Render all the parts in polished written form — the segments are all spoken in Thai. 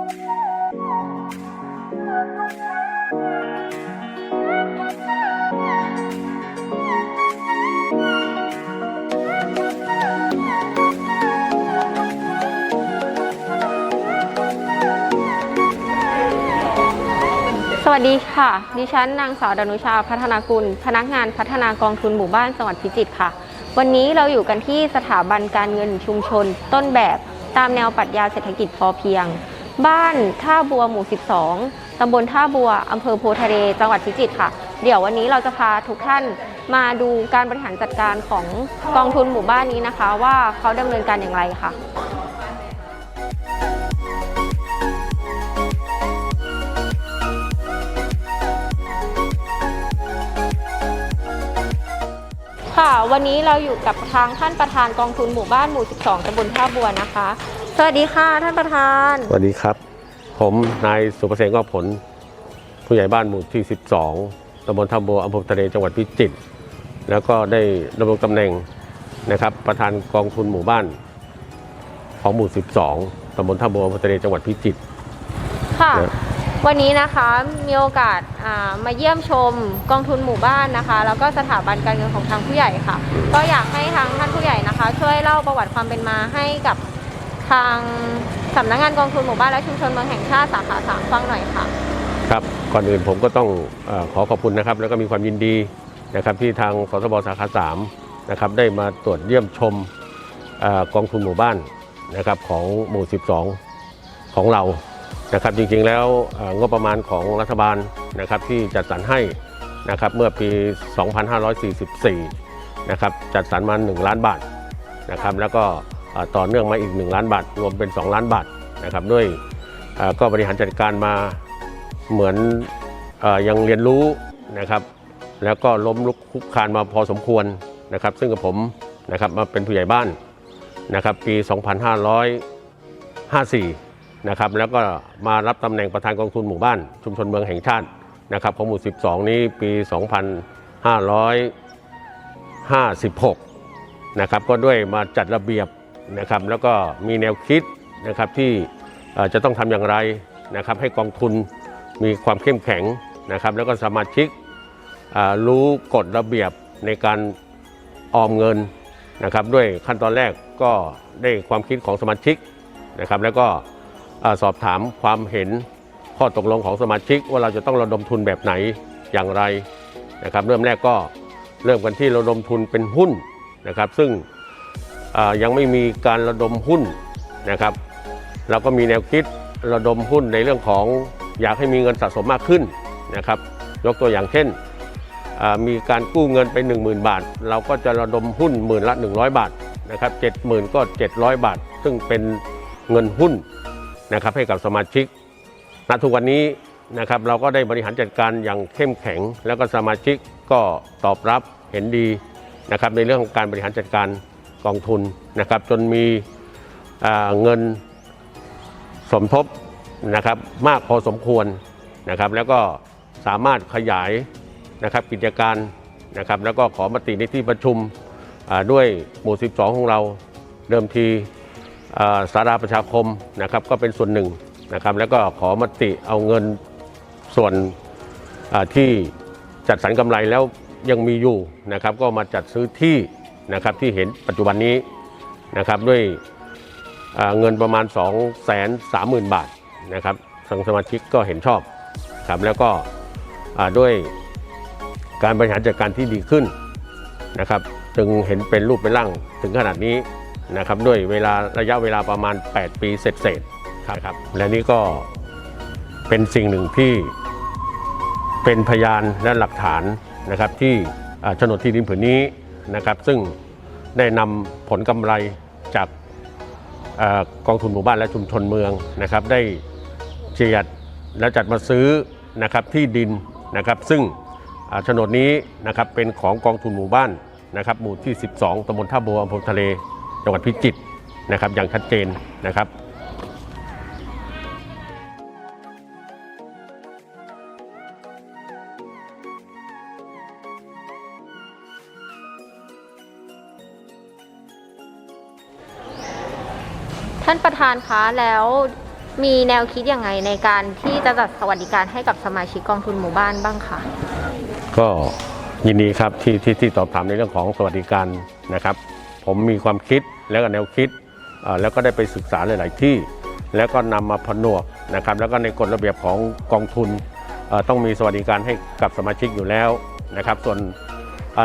สวัสดีค่ะดิฉันนางสาวดนุชาพัฒนากุลพนักงานพัฒนากองทุนหมู่บ้านจังหวัดพิจิตรค่ะวันนี้เราอยู่กันที่สถาบันการเงินชุมชนต้นแบบตามแนวปรัชญาเศรษฐกิจพอเพียงบ้านท่าบัวหมู่ 12 ตำบลท่าบัวอำเภอโพธิ์ทะเลจังหวัดพิจิตรค่ะเดี๋ยววันนี้เราจะพาทุกท่านมาดูการบริหารจัดการของกองทุนหมู่บ้านนี้นะคะว่าเขาดำเนินการอย่างไรค่ะค่ะวันนี้เราอยู่กับทางท่านประธานกองทุนหมู่บ้านหมู่ 12 ตำบลท่าบัวนะคะสวัสดีค่ะท่านประธานสวัสดีครับผมนายสุประเสริฐงอกผลผู้ใหญ่บ้านหมู่ที่ 12 ตำบลท่าบัวอำเภอทะเลจังหวัดพิจิตรแล้วก็ได้ดำรงตำแหน่งนะครับประธานกองทุนหมู่บ้านของหมู่ 12 ตำบลท่าบัวอำเภอทะเลจังหวัดพิจิตรค่ะวันนี้นะคะมีโอกาสมาเยี่ยมชมกองทุนหมู่บ้านนะคะแล้วก็สถาบันการเงินของทางผู้ใหญ่ค่ะก็อยากให้ทางท่านผู้ใหญ่นะคะช่วยเล่าประวัติความเป็นมาให้กับทางสำนักงานกองทุนหมู่บ้านและชุมชนเมืองแห่งชาติสาขา 3ฟังหน่อยค่ะครับก่อนอื่นผมก็ต้องขอขอบคุณนะครับแล้วก็มีความยินดีนะครับที่ทางสสบสาขา 3นะครับได้มาตรวจเยี่ยมชมกองทุนหมู่บ้านนะครับของหมู่ 12 ของเรานะครับจริงๆแล้วงบประมาณของรัฐบาลนะครับที่จัดสรรให้นะครับเมื่อปี 2544 นะครับจัดสรรมา1 ล้านบาทนะครับแล้วก็ต่อเนื่องมาอีก1 ล้านบาทรวมเป็น2 ล้านบาทนะครับด้วยก็บริหารจัดการมาเหมือนยังเรียนรู้นะครับแล้วก็ล้มลุกคลุกคลานมาพอสมควรนะครับซึ่งกับผมนะครับมาเป็นผู้ใหญ่บ้านนะครับปี 2554นะครับแล้วก็มารับตำแหน่งประธานกองทุนหมู่บ้านชุมชนเมืองแห่งชาตินะครับของหมู่ 12 นี้ปี 2556 นะครับก็ด้วยมาจัดระเบียบนะครับแล้วก็มีแนวคิดนะครับที่จะต้องทำอย่างไรนะครับให้กองทุนมีความเข้มแข็งนะครับแล้วก็สมาชิกรู้กฎระเบียบในการออมเงินนะครับด้วยขั้นตอนแรกก็ได้ความคิดของสมาชิกนะครับแล้วก็สอบถามความเห็นข้อตกลงของสมาชิกว่าเราจะต้องระดมทุนแบบไหนอย่างไรนะครับเริ่มแรกก็เริ่มกันที่ระดมทุนเป็นหุ้นนะครับซึ่งยังไม่มีการระดมหุ้นนะครับเราก็มีแนวคิดระดมหุ้นในเรื่องของอยากให้มีเงินสะสมมากขึ้นนะครับยกตัวอย่างเช่นมีการกู้เงินไป 10,000 บาทเราก็จะระดมหุ้นหมื่นละ100 บาทนะครับ 70,000 ก็700 บาทซึ่งเป็นเงินหุ้นนะครับให้กับสมาชิกณทุกวันนี้นะครับเราก็ได้บริหารจัดการอย่างเข้มแข็งแล้วก็สมาชิกก็ตอบรับเห็นดีนะครับในเรื่องของการบริหารจัดการกองทุนนะครับจนมีเงินสมทบนะครับมากพอสมควรนะครับแล้วก็สามารถขยายนะครับกิจการนะครับแล้วก็ขอมติในที่ประชุมด้วยหมู่ 12 ของเราเดิมทีสาราประชาคมนะครับก็เป็นส่วนหนึ่งนะครับแล้วก็ขอมติเอาเงินส่วนที่จัดสรรกำไรแล้วยังมีอยู่นะครับก็มาจัดซื้อที่นะครับที่เห็นปัจจุบันนี้นะครับด้วยเงินประมาณ 230,000 บาทนะครับทางสมาชิกก็เห็นชอบครับแล้วก็ด้วยการบริหารจัดการที่ดีขึ้นนะครับจึงเห็นเป็นรูปเป็นร่างถึงขนาดนี้นะครับด้วยระยะเวลาประมาณ8 ปีเศษครับและนี่ก็เป็นสิ่งหนึ่งที่เป็นพยานและหลักฐานนะครับที่โฉนดที่ดินผืนนี้นะครับซึ่งได้นำผลกำไรจากกองทุนหมู่บ้านและชุมชนเมืองนะครับได้เจียดและจัดมาซื้อนะครับที่ดินนะครับซึ่งโฉนดนี้นะครับเป็นของกองทุนหมู่บ้านนะครับหมู่ที่ 12 ตำบลท่าบัวอำเภอทะเลจังหวัดพิจิตรนะครับอย่างชัดเจนนะครับ ท่านประธานคะแล้ว มีแนวคิดยังไงในการที่จะจัดสวัสดิการให้กับสมาชิกกองทุนหมู่บ้านบ้างคะ ก็ยินดีครับที่ตอบถามในเรื่องของสวัสดิการนะครับผมมีความคิดแล้วก็แนวคิดแล้วก็ได้ไปศึกษาหลาย ๆ ที่แล้วก็นำมาผนวกนะครับแล้วก็ในกฎระเบียบของกองทุนต้องมีสวัสดิการให้กับสมาชิกอยู่แล้วนะครับส่วน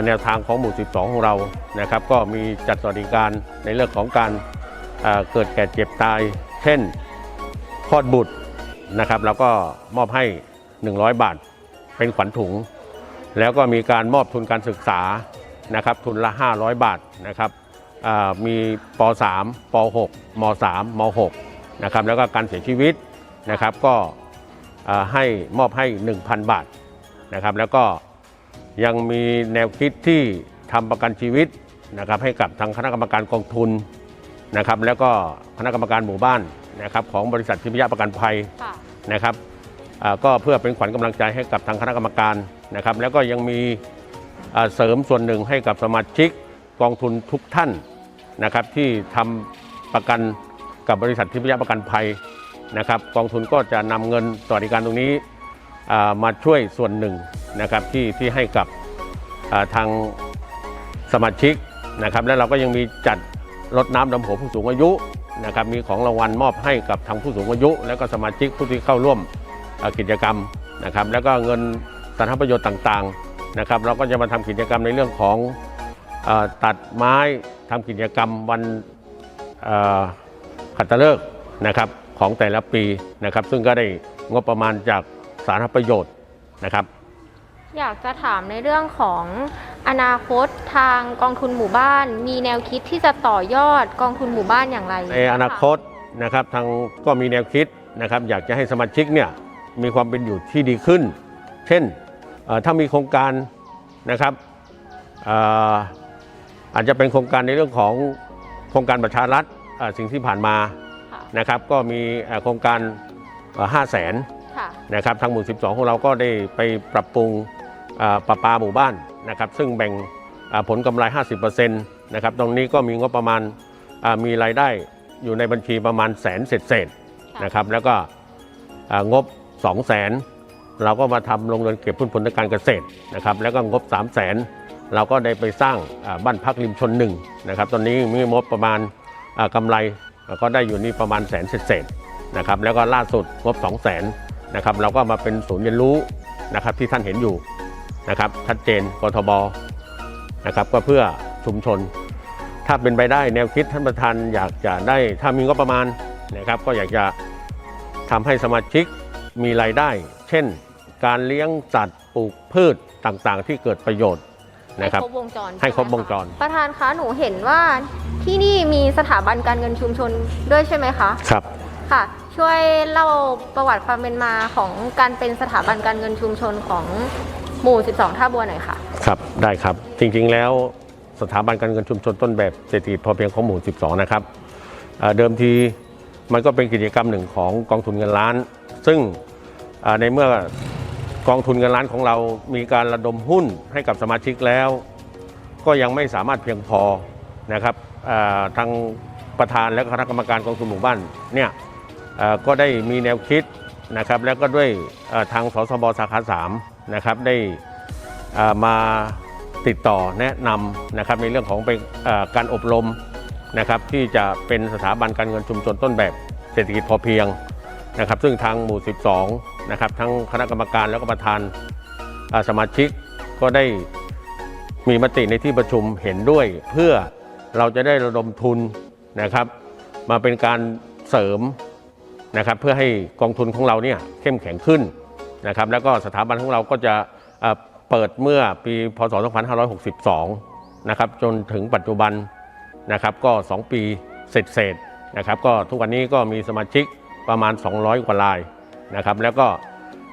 แนวทางของหมู่ 12 ของเรานะครับก็มีจัดสวัสดิการในเรื่องของการเกิดแก่เจ็บตายเช่นคลอดบุตรนะครับแล้วก็มอบให้100 บาทเป็นขวัญถุงแล้วก็มีการมอบทุนการศึกษานะครับทุนละ500 บาทนะครับมีป .3 ป .6 ม .3 ม .6 นะครับแล้วก็การเสียชีวิตนะครับก็ให้มอบให้ 1,000 บาทนะครับแล้วก็ยังมีแนวคิดที่ทำประกันชีวิตนะครับให้กับทางคณะกรรมการกองทุนนะครับแล้วก็คณะกรรมการหมู่บ้านนะครับของบริษัททิพยประกันภัยนะครับก็เพื่อเป็นขวัญกำลังใจให้กับทางคณะกรรมการนะครับแล้วก็ยังมีเสริมส่วนหนึ่งให้กับสมาชิกกองทุนทุกท่านนะครับที่ทำประกันกับบริษัททิพยประกันภัยนะครับกองทุนก็จะนำเงินสวัสดิการตรงนี้มาช่วยส่วนหนึ่งนะครับที่ให้กับทางสมาชิกนะครับและเราก็ยังมีจัดรดน้ำดำหัวผู้สูงอายุนะครับมีของรางวัลมอบให้กับทางผู้สูงอายุและก็สมาชิกผู้ที่เข้าร่วมกิจกรรมนะครับแล้วก็เงินสาธารณประโยชน์ต่างๆนะครับเราก็จะมาทำกิจกรรมในเรื่องของตัดไม้ทำกิจกรรมวันขัตฤกษ์นะครับของแต่ละปีนะครับซึ่งก็ได้งบประมาณจากสาธารณประโยชน์นะครับอยากจะถามในเรื่องของอนาคตทางกองทุนหมู่บ้านมีแนวคิดที่จะต่อยอดกองทุนหมู่บ้านอย่างไรในอนาคตนะครับทางก็มีแนวคิดนะครับอยากจะให้สมาชิกเนี่ยมีความเป็นอยู่ที่ดีขึ้นเช่นถ้ามีโครงการนะครับอาจจะเป็นโครงการในเรื่องของโครงการประชารัฐสิ่งที่ผ่านมานะครับก็มีโครงการ500,000นะครับทางหมู่ 12 ของเราก็ได้ไปปรับปรุงประปาหมู่บ้านนะครับซึ่งแบ่งผลกำไร 50% นะครับตรงนี้ก็มีงบประมาณมีรายได้อยู่ในบัญชีประมาณ100,000เศษๆนะครับแล้วก็งบ 200,000 เราก็มาทำโรงเรือนเก็บพืชผลทางการเกษตรนะครับแล้วก็งบ 300,000 เราก็ได้ไปสร้างบ้านพักริมชน1นะครับตอนนี้มีงบประมาณกำไรก็ได้อยู่นี่ประมาณ100,000เศษๆนะครับแล้วก็ล่าสุดงบ 200,000นะครับเราก็มาเป็นศูนย์เรียนรู้นะครับที่ท่านเห็นอยู่นะครับชัดเจนกทบนะครับก็เพื่อชุมชนถ้าเป็นไปได้แนวคิดท่านประธานอยากจะได้ถ้ามีงบประมาณนะครับก็อยากจะทำให้สมาชิกมีรายได้เช่นการเลี้ยงสัตว์ปลูกพืชต่างๆที่เกิดประโยชน์นะครับให้ครบวงจรประธานคะหนูเห็นว่าที่นี่มีสถาบันการเงินชุมชนด้วยใช่ไหมคะครับค่ะช่วยเล่าประวัติความเป็นมาของการเป็นสถาบันการเงินชุมชนของหมู่ 12 ท่าบัวหน่อยค่ะครับได้ครับจริงๆแล้วสถาบันการเงินชุมชนต้นแบบเศรษฐกิจพอเพียงของหมู่ 12 นะครับเดิมทีมันก็เป็นกิจกรรมหนึ่งของกองทุนเงินล้านซึ่งในเมื่อกองทุนเงินล้านของเรามีการระดมหุ้นให้กับสมาชิกแล้วก็ยังไม่สามารถเพียงพอนะครับทางประธานและคณะกรรมการกองทุนหมู่บ้านเนี่ยก็ได้มีแนวคิดนะครับแล้วก็ด้วยทางสสบสาขา3นะครับได้มาติดต่อแนะนำนะครับในเรื่องของเป็นการอบรมนะครับที่จะเป็นสถาบันการเงินชุมชนต้นแบบเศรษฐกิจพอเพียงนะครับซึ่งทางหมู่ 12 นะครับทั้งคณะกรรมการแล้วก็ประธานสมาชิกก็ได้มีมติในที่ประชุมเห็นด้วยเพื่อเราจะได้ระดมทุนนะครับมาเป็นการเสริมนะครับเพื่อให้กองทุนของเราเนี่ยเข้มแข็งขึ้นนะครับแล้วก็สถาบันของเราก็จะเปิดเมื่อปีพศ 2562 นะครับจนถึงปัจจุบันนะครับก็2 ปีเสร็จๆนะครับก็ทุกวันนี้ก็มีสมาชิกประมาณ200 กว่ารายนะครับแล้วก็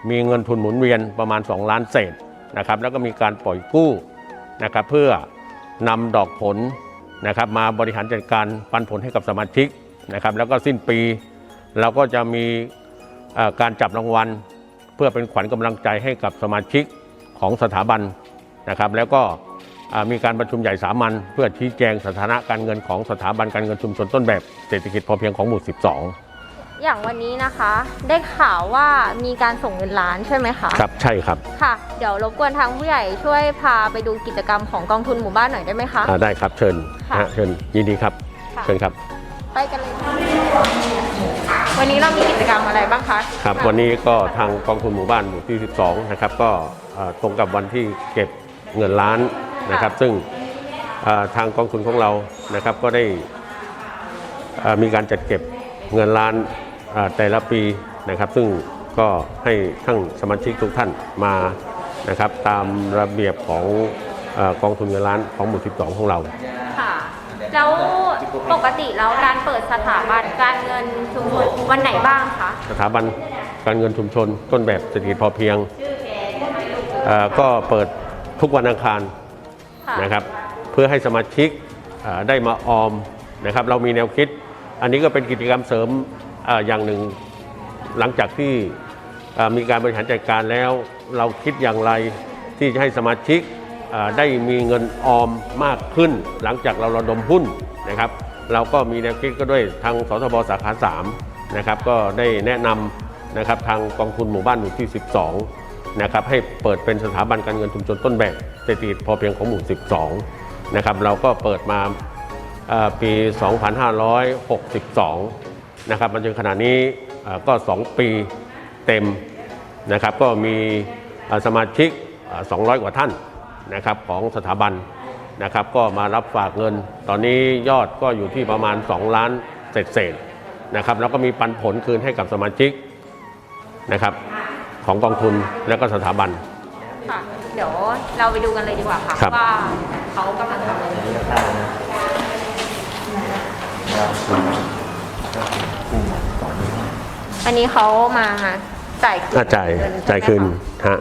มีเงินทุนหมุนเวียนประมาณ2 ล้านเศษนะครับแล้วก็มีการปล่อยกู้นะครับเพื่อนำดอกผลนะครับมาบริหารจัดการปันผลให้กับสมาชิกนะครับแล้วก็สิ้นปีเราก็จะมีการจับรางวัลเพื่อเป็นขวัญกำลังใจให้กับสมาชิกของสถาบันนะครับแล้วก็มีการประชุมใหญ่สามัญเพื่อชี้แจงสถานะการเงินของสถาบันการเงินชุมชนต้นแบบเศรษฐกิจพอเพียงของหมู่ 12 อย่างวันนี้นะคะ ได้ข่าวว่ามีการส่งเงินล้านใช่ไหมคะ ครับใช่ครับ ค่ะ เดี๋ยวรบกวนทางผู้ใหญ่ช่วยพาไปดูกิจกรรมของกองทุนหมู่บ้านหน่อยได้ไหมคะ ได้ครับเชิญ ค่ะ เชิญยินดีครับ ค่ะ เชิญครับ ไปกันเลยค่ะวันนี้เรามีกิจกรรมอะไรบ้างคะ ครับวันนี้ก็ทางกองทุนหมู่บ้านหมู่ที่ 12 นะครับก็ตรงกับวันที่เก็บเงินล้านนะครับ ซึ่งทางกองทุนของเรานะครับก็ได้มีการจัดเก็บเงินล้านแต่ละปีนะครับ ซึ่งก็ให้ทั้งสมาชิกทุกท่านมานะครับตามระเบียบของกองทุนเงินล้านของหมู่ 12 ของเรา ค่ะ แล้วปกติแล้วการเปิดสถาบันการเงินชุมชนวันไหนบ้างคะ สถาบันการเงินชุมชนต้นแบบเศรษฐกิจพอเพียงก็เปิดทุกวันอังคาร ค่ะ นะครับเพื่อให้สมาชิกได้มาออมนะครับเรามีแนวคิด อันนี้ก็เป็นกิจกรรมเสริมอย่างหนึ่งหลังจากที่มีการบริหารจัดการแล้วเราคิดอย่างไรที่จะให้สมาชิกได้มีเงินออมมากขึ้น หลังจากเราระดมหุ้นนะครับเราก็มีแนวคิดก็ด้วยทางสทบสาขา3นะครับก็ได้แนะนำนะครับทางกองทุนหมู่บ้านหมู่ที่ 12นะครับให้เปิดเป็นสถาบันการเงินชุมชนต้นแบบเศรษฐกิจพอเพียงของหมู่ 12นะครับเราก็เปิดมาปี 2562นะครับมาจนขณะนี้ก็2 ปีเต็มนะครับก็มีสมาชิก200 กว่าท่านนะครับของสถาบันนะครับก็มารับฝากเงินตอนนี้ยอดก็อยู่ที่ประมาณ2 ล้านเศษนะครับแล้วก็มีปันผลคืนให้กับสมาชิกนะครับของกองทุนและก็สถาบัน ค่ะ เดี๋ยวเราไปดูกันเลยดีกว่าค่ะ ครับ ว่าเขากำลังทำอะไรอยู่อันนี้เขามาจ่ายคืน จ่ายคืนฮะ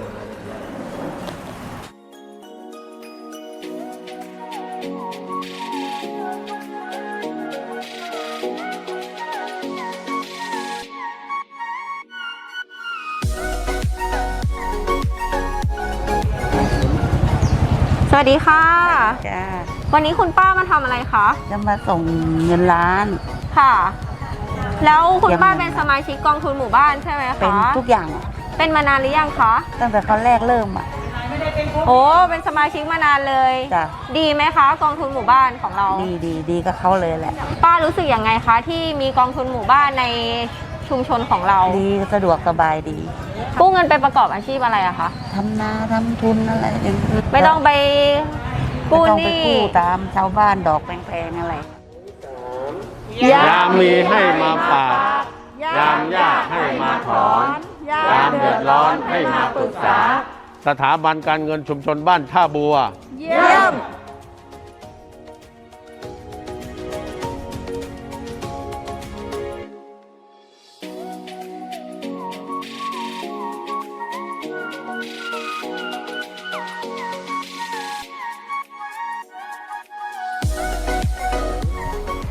สวัสดีค่ะ จ้า วันนี้คุณป้ามาทำอะไรคะ จะมาส่งเงินล้าน ค่ะ แล้วคุณ ยังไง ป้าเป็นสมาชิกกองทุนหมู่บ้านใช่ไหมคะ เป็นทุกอย่างอะ เป็นมานานหรือยังคะ ตั้งแต่เขาแรกเริ่มอ่ะ โอ้เป็นสมาชิกมานานเลย จ้ะ ดีไหมคะกองทุนหมู่บ้านของเรา ดีก็เขาเลยแหละ ป้ารู้สึกยังไงคะที่มีกองทุนหมู่บ้านในชุมชนของเรา ดีสะดวกสบายดี กู้เงินไปประกอบอาชีพอะไรอะคะ ทำนาทำทุนอะไรอย่างนี้ ไม่ต้องไป ไม่ กู้ ต้อง ห ไป นี้ กู้ตามชาวบ้านดอกแพงๆอะไร ยามมีให้มาฝากยามยากให้มาถอนยามเดือดร้อนให้มาปรึกษา สถาบันการเงินชุมชนบ้านท่าบัว เยี่ยม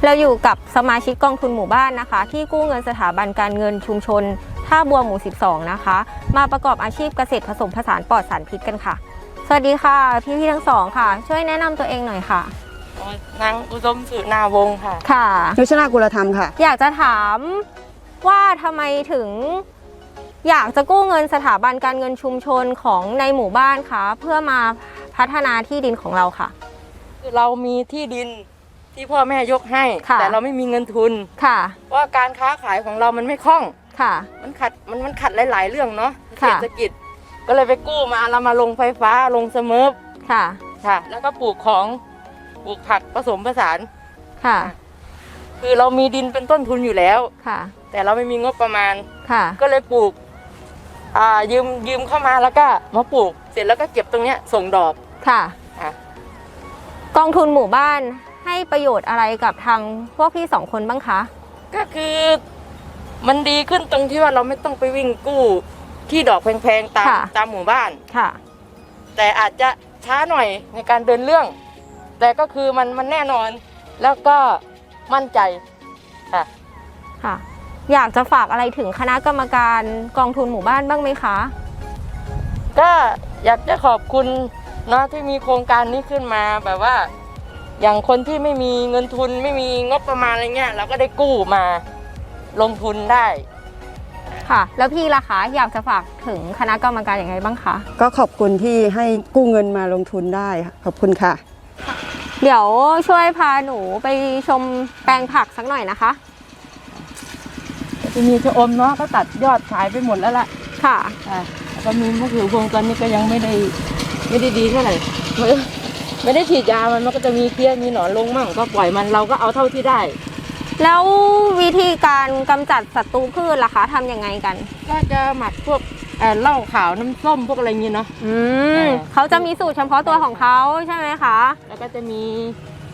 เราอยู่กับสมาชิกกองทุนหมู่บ้านนะคะ ที่กู้เงินสถาบันการเงินชุมชนท่าบัวหมู่ 12 นะคะ มาประกอบอาชีพเกษตรผสมผสานปลอดสารพิษกันค่ะ สวัสดีค่ะพี่ๆทั้งสองค่ะ ช่วยแนะนำตัวเองหน่อยค่ะ นางอุดมสุนาวงศ์ค่ะ ค่ะ นุชนากุลธรรมค่ะ อยากจะถามว่าทำไมถึง อยากจะกู้เงินสถาบันการเงินชุมชนของในหมู่บ้านคะเพื่อมาพัฒนาที่ดินของเราค่ะ คือเรามีที่ดินที่พ่อแม่ยกให้ ค่ะ แต่เราไม่มีเงินทุน ค่ะ ว่าการค้าขายของเรามันไม่คล่อง ค่ะ มันขัดหลาย ๆ เรื่องเนาะ ค่ะ เศรษฐกิจ ก็เลยไปกู้มาเรามาลงไฟฟ้าลงเสมอ ค่ะ ค่ะ แล้วก็ปลูกผักผสมผสาน ค่ะ คือเรามีดินเป็นต้นทุนอยู่แล้ว ค่ะ แต่เราไม่มีงบประมาณ ค่ะ ก็เลยปลูกยืมเข้ามาแล้วก็มาปลูกเสร็จแล้วก็เก็บตรงเนี้ยส่งดอก ค่ะ ค่ะ กองทุนหมู่บ้านให้ประโยชน์อะไรกับทางพวกพี่สองคนบ้างคะ ก็คือมันดีขึ้นตรงที่ว่าเราไม่ต้องไปวิ่งกู้ที่ดอกแพงๆตามหมู่บ้าน ค่ะ แต่อาจจะช้าหน่อยในการเดินเรื่อง แต่ก็คือมันแน่นอนแล้วก็มั่นใจค่ะ ค่ะ อยากจะฝากอะไรถึงคณะกรรมการกองทุนหมู่บ้านบ้างไหมคะ ก็อยากจะขอบคุณเนาะที่มีโครงการนี้ขึ้นมาแบบว่า อย่างคนที่ไม่มีเงินทุนไม่มีงบประมาณอะไรเงี้ยเราก็ได้กู้มา ลงทุนได้ ค่ะ แล้วพี่ล่ะคะอยากจะฝากถึงคณะกรรมการอย่างไรบ้างคะ ก็ขอบคุณที่ให้กู้เงินมาลงทุนได้ค่ะขอบคุณค่ะ เดี๋ยวช่วยพาหนูไปชมแปลงผักสักหน่อยนะคะ จะมีชะอมเนาะก็ตัดยอดขายไปหมดแล้วล่ะ ค่ะ แล้วก็มีมะเขือพวงตอนนี้ก็ยังไม่ได้ดีเท่าไหร่ไม่ได้ฉีดยามันก็จะมีเพี้ยมีหนอนลงมั่งก็ปล่อยมันเราก็เอาเท่าที่ได้ แล้ววิธีการกำจัดศัตรูพืชล่ะคะทำยังไงกัน ก็จะหมักพวกเหล้าขาวน้ำส้มพวกอะไรเงี้ยเนาะ เขาจะมีสูตรเฉพาะตัวของเขาใช่ไหมคะ แล้วก็จะมี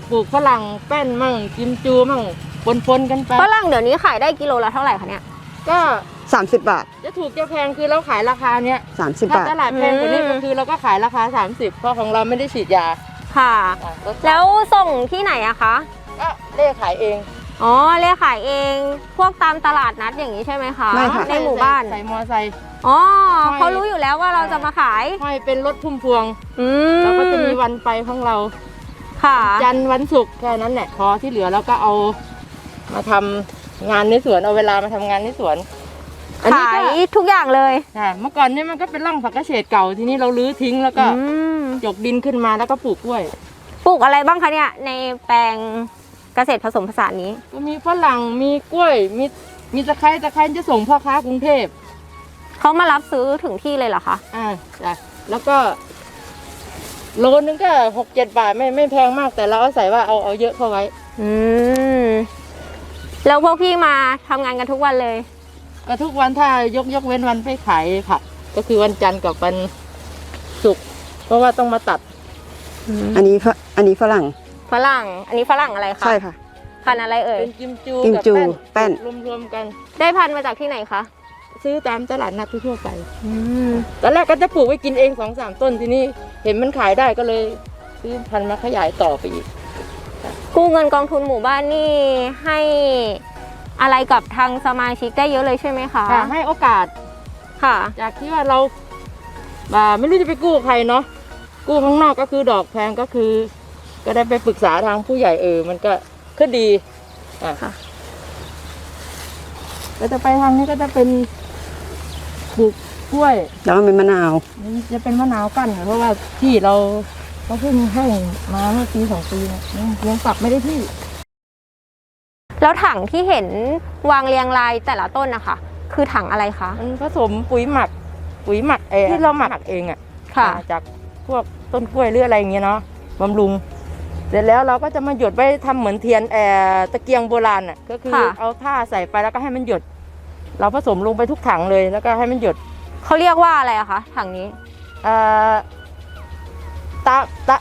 ปลูกฝรั่งแป้นมั่งกิมจูมั่งปนกันไป ฝรั่งเดี๋ยวนี้ขายได้กิโลละเท่าไหร่คะเนี่ย ก็ 30 บาท จะถูกจะแพงคือเราขายราคาเนี้ย 30 ถ้า บาท ตลาดแพงกว่านี้ก็คือเราก็ขายราคา 30เพราะของเราไม่ได้ฉีดยา ค่ะ รสชาติ แล้วส่งที่ไหนอะคะ ก็เล่ขายเอง อ๋อเรียกขายเองพวกตามตลาดนัดอย่างนี้ใช่ไหมคะ ไม่ค่ะ ในหมู่บ้าน ใส่มอไซค์ อ๋อเขารู้อยู่แล้วว่าเราจะมาขาย ห้อยเป็นรถพุ่มพวง อืม เราก็จะมีวันไปของเรา ค่ะ จันทร์วันศุกร์แค่นั้นแหละพอที่เหลือแล้วก็เอามาทำงานในสวนเอาเวลามาทำงานในสวนอันนี้ ขาย ก็ ทุกอย่างเลย เมื่อก่อนเนี่ยมันก็เป็นร่องผักกระเฉดเก่าทีนี้เรารื้อทิ้งแล้วก็ อืม จกดินขึ้นมาแล้วก็ปลูกกล้วย ปลูกอะไรบ้างคะเนี่ยในแปลงเกษตรผสมผสานนี้ ก็มีฝรั่งมีกล้วยมีตะไคร้จะส่งพ่อค้ากรุงเทพ เขามารับซื้อถึงที่เลยเหรอคะ จ้ะแล้วก็โลนึงก็6-7 บาทไม่แพงมากแต่เราอาศัยว่าเอาเยอะเข้าไว้ อืมแล้วพวกพี่มาทำงานกันทุกวันเลย ก็ทุกวันถ้ายกเว้นวันไปขายผักก็คือวันจันทร์กับวันศุกร์เพราะว่าต้องมาตัด อันนี้ฝรั่ง ฝรั่ง อันนี้ฝรั่งอะไรคะ ใช่ค่ะ พันธุ์อะไรเอ่ย เป็นกิมจู กิมจู กับ แป้น รวมกัน ได้พันธุ์มาจากที่ไหนคะ ซื้อตามตลาดนัดทั่วไปตอนแรกก็จะปลูกไว้กินเอง 2-3 ต้นทีนี้เห็นมันขายได้ก็เลยซื้อพันธุ์มาขยายต่อไปอีก กู้เงินกองทุนหมู่บ้านนี่ให้อะไรกับทางสมาชิกได้เยอะเลยใช่ไหมคะ ค่ะให้โอกาส ค่ะ จากที่ว่าเราไม่รู้จะไปกู้ใครเนาะกู้ข้างนอกก็คือดอกแพงก็คือ ก็ได้ไปปรึกษาทางผู้ใหญ่มันก็ขึ้นดีค่ะอ่ะก็จะไปทางนี้ก็จะเป็นปลูกกล้วย แล้วมันเป็นมะนาว จะเป็นมะนาวกั้นค่ะเพราะว่าที่เราเพิ่งให้มาเมื่อปี2 ปีเนี่ยยังปรับไม่ได้ที่ แล้วถังที่เห็นวางเรียงรายแต่ละต้นนะคะคือถังอะไรคะ มันผสมปุ๋ยหมักที่เราหมักเองอ่ะ ค่ะ จากพวกต้นกล้วยหรืออะไรอย่างเงี้ยเนาะบำรุงเสร็จแล้วเราก็จะมาหยดไว้ทำเหมือนเทียนตะเกียงโบราณอ่ะก็คือเอาผ้าใส่ไปแล้วก็ให้มันหยด เราผสมลงไปทุกถังเลยแล้วก็ให้มันหยด เขาเรียกว่าอะไรอะคะถังนี้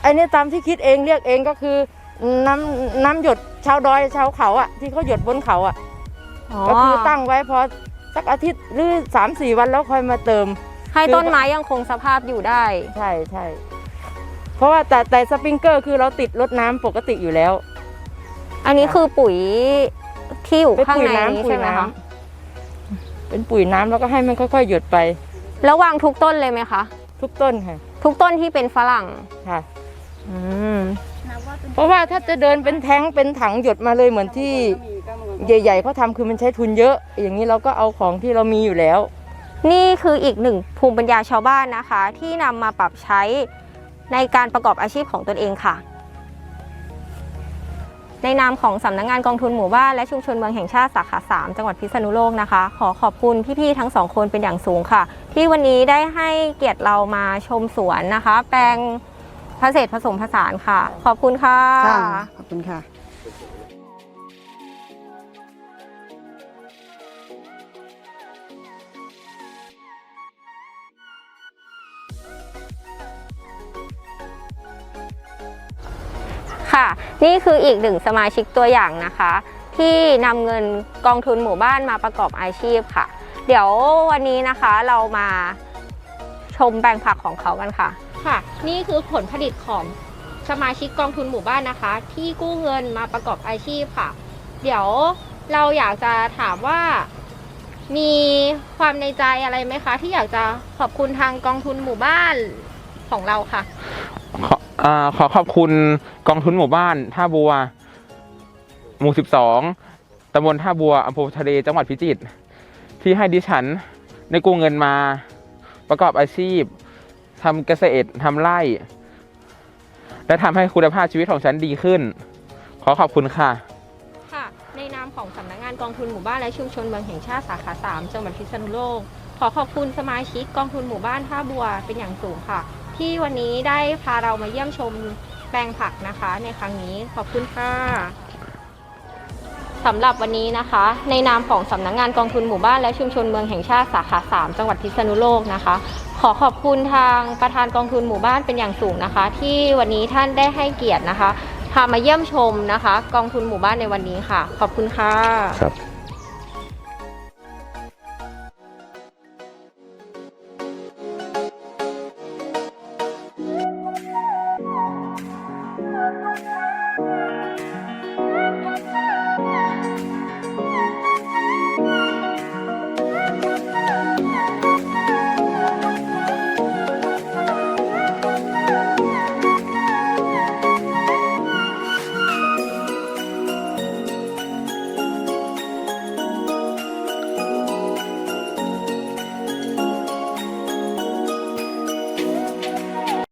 อันนี้ตามที่คิดเองเรียกเองก็คือน้ำหยดชาวดอยชาวเขาอ่ะที่เขาหยดบนเขาอ่ะก็คือตั้งไว้พอสักอาทิตย์หรือ3-4 วันแล้วค่อยมาเติม ให้ต้นไม้ยังคงสภาพอยู่ได้ ใช่เพราะว่าแต่สปริงเกอร์คือเราติดรดน้ำปกติอยู่แล้ว อันนี้คือปุ๋ยที่อยู่ข้างในนี้ ปุ๋ ใช่ ย ไหม น้ คะ ำเป็นปุ๋ยน้ำแล้วก็ให้มันค่อยๆหยดไป แล้ววางทุกต้นเลยไหมคะ ทุกต้นค่ะ ทุกต้นที่เป็นฝรั่ง ค่ะ อืม เพราะว่าถ้าจะเดินเป็นแท้งเป็นถังหยดมาเลยเหมือนที่ใหญ่ๆเขาทำคือมันใช้ทุนเยอะ อย่างนี้เราก็เอาของที่เรามีอยู่แล้ว นี่คืออีกหนึ่งภูมิปัญญาชาวบ้านนะคะ ที่นำมาปรับใช้ในการประกอบอาชีพของตนเองค่ะ ในนามของสำนักงานกองทุนหมู่บ้านและชุมชนเมืองแห่งชาติสาขา3จังหวัดพิษณุโลกนะคะ ขอขอบคุณพี่ๆทั้งสองคนเป็นอย่างสูงค่ะ ที่วันนี้ได้ให้เกียรติเรามาชมสวนนะคะ แปลงเกษตรผสมผสานค่ะ ขอบคุณค่ะ ค่ะ ขอบคุณค่ะ ค่ะนี่คืออีกหนึ่งสมาชิกตัวอย่างนะคะ ที่นำเงินกองทุนหมู่บ้านมาประกอบอาชีพค่ะ เดี๋ยววันนี้นะคะเรามาชมแปลงผักของเขากันค่ะค่ะ นี่คือผลผลิตของสมาชิกกองทุนหมู่บ้านนะคะ ที่กู้เงินมาประกอบอาชีพค่ะ เดี๋ยวเราอยากจะถามว่ามีความในใจอะไรไหมคะ ที่อยากจะขอบคุณทางกองทุนหมู่บ้านของเราค่ะ ขอขอบคุณกองทุนหมู่บ้านท่าบัวหมู่ ตำบลท่าบัวอำเภอทะเลจังหวัดพิจิตรที่ให้ดิฉันได้กู้เงินมาประกอบอาชีพทำเกษตรทำไร่และทำให้คุณภาพชีวิตของฉันดีขึ้นขอขอบคุณค่ะค่ะในนามของสำนักงานกองทุนหมู่บ้านและชุมชนเมืองแห่งชาติสาขา 3 จังหวัดพิษณุโลกขอขอบคุณสมาชิกกองทุนหมู่บ้านท่าบัวเป็นอย่างสูงค่ะที่วันนี้ได้พาเรามาเยี่ยมชมแปลงผักนะคะในครั้งนี้ขอบคุณค่ะสำหรับวันนี้นะคะในนามของสำนักงานกองทุนหมู่บ้านและชุมชนเมืองแห่งชาติสาขา 3 จังหวัดพิษณุโลกนะคะขอขอบคุณทางประธานกองทุนหมู่บ้านเป็นอย่างสูงนะคะที่วันนี้ท่านได้ให้เกียรตินะคะพามาเยี่ยมชมนะคะกองทุนหมู่บ้านในวันนี้ค่ะขอบคุณค่ะ